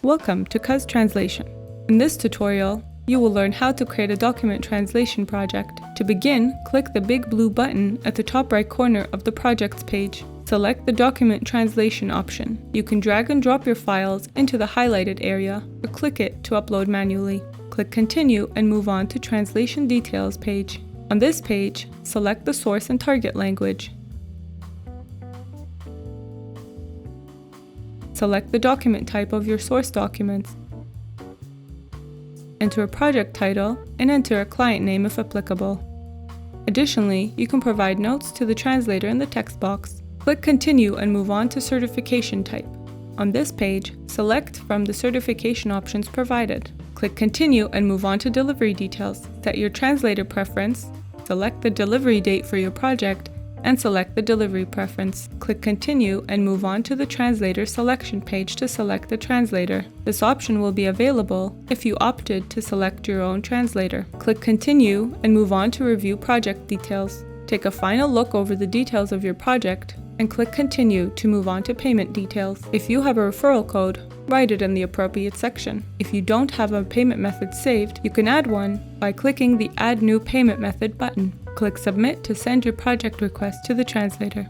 Welcome to Cuz Translation. In this tutorial, you will learn how to create a document translation project. To begin, click the big blue button at the top right corner of the projects page. Select the document translation option. You can drag and drop your files into the highlighted area or click it to upload manually. Click Continue and move on to Translation Details page. On this page, select the source and target language. Select the document type of your source documents. Enter a project title and enter a client name if applicable. Additionally, you can provide notes to the translator in the text box. Click Continue and move on to Certification Type. On this page, select from the certification options provided. Click Continue and move on to Delivery Details. Set your translator preference, select the delivery date for your project, and select the delivery preference. Click Continue and move on to the translator selection page to select the translator. This option will be available if you opted to select your own translator. Click Continue and move on to Review Project Details. Take a final look over the details of your project and click Continue to move on to Payment Details. If you have a referral code, write it in the appropriate section. If you don't have a payment method saved, you can add one by clicking the Add New Payment Method button. Click Submit to send your project request to the translator.